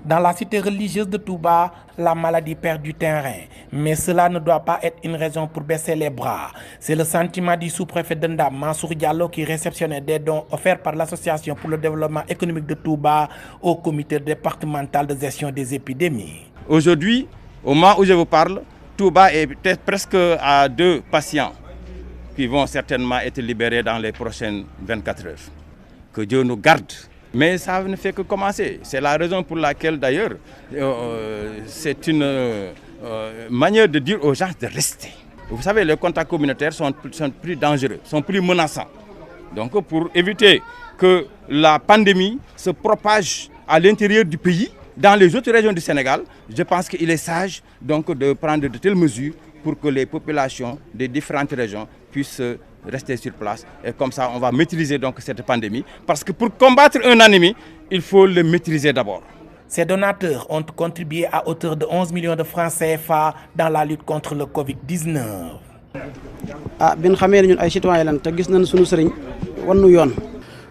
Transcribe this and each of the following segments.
Dans la cité religieuse de Touba, la maladie perd du terrain. Mais cela ne doit pas être une raison pour baisser les bras. C'est le sentiment du sous-préfet de Ndam, Mansour Diallo, qui réceptionnait des dons offerts par l'Association pour le développement économique de Touba au comité départemental de gestion des épidémies. Aujourd'hui, au moment où je vous parle, Touba est peut-être presque à 2 patients qui vont certainement être libérés dans les prochaines 24 heures. Que Dieu nous garde. Mais ça ne fait que commencer. C'est la raison pour laquelle d'ailleurs c'est une manière de dire aux gens de rester. Vous savez, les contacts communautaires sont plus dangereux, sont plus menaçants. Donc pour éviter que la pandémie se propage à l'intérieur du pays, dans les autres régions du Sénégal, je pense qu'il est sage donc de prendre de telles mesures pour que les populations des différentes régions puissent rester sur place. Et comme ça, on va maîtriser donc cette pandémie. Parce que pour combattre un ennemi, il faut le maîtriser d'abord. Ces donateurs ont contribué à hauteur de 11 millions de francs CFA dans la lutte contre le Covid-19.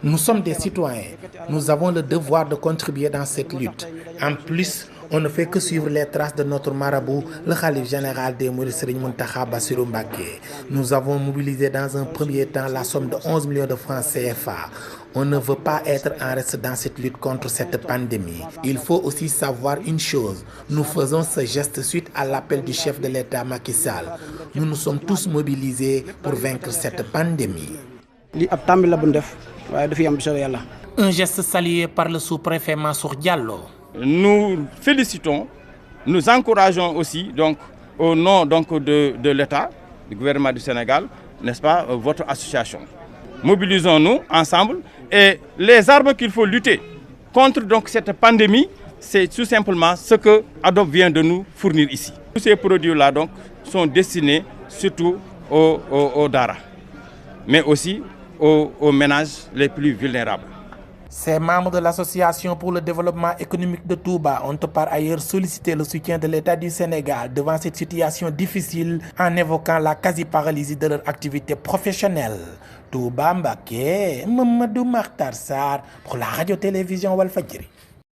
Nous sommes des citoyens. Nous avons le devoir de contribuer dans cette lutte. En plus, on ne fait que suivre les traces de notre marabout, le khalife général des Mourides Serigne Mountakha Bassirou Mbacké. Nous avons mobilisé dans un premier temps la somme de 11 millions de francs CFA. On ne veut pas être en reste dans cette lutte contre cette pandémie. Il faut aussi savoir une chose. Nous faisons ce geste suite à l'appel du chef de l'État Macky Sall. Nous nous sommes tous mobilisés pour vaincre cette pandémie. Un geste salué par le sous-préfet Mansour Diallo. Nous félicitons, nous encourageons aussi, donc, au nom donc, de l'État, du gouvernement du Sénégal, n'est-ce pas, votre association. Mobilisons-nous ensemble et les armes qu'il faut lutter contre donc, cette pandémie, c'est tout simplement ce que ADOP vient de nous fournir ici. Tous ces produits-là donc, sont destinés surtout aux Dara, mais aussi aux ménages les plus vulnérables. Ces membres de l'Association pour le développement économique de Touba ont par ailleurs sollicité le soutien de l'État du Sénégal devant cette situation difficile en évoquant la quasi-paralysie de leur activité professionnelle. Touba Mbacké, Mamadou Makhtar Sarr pour la radio-télévision Walfadjri.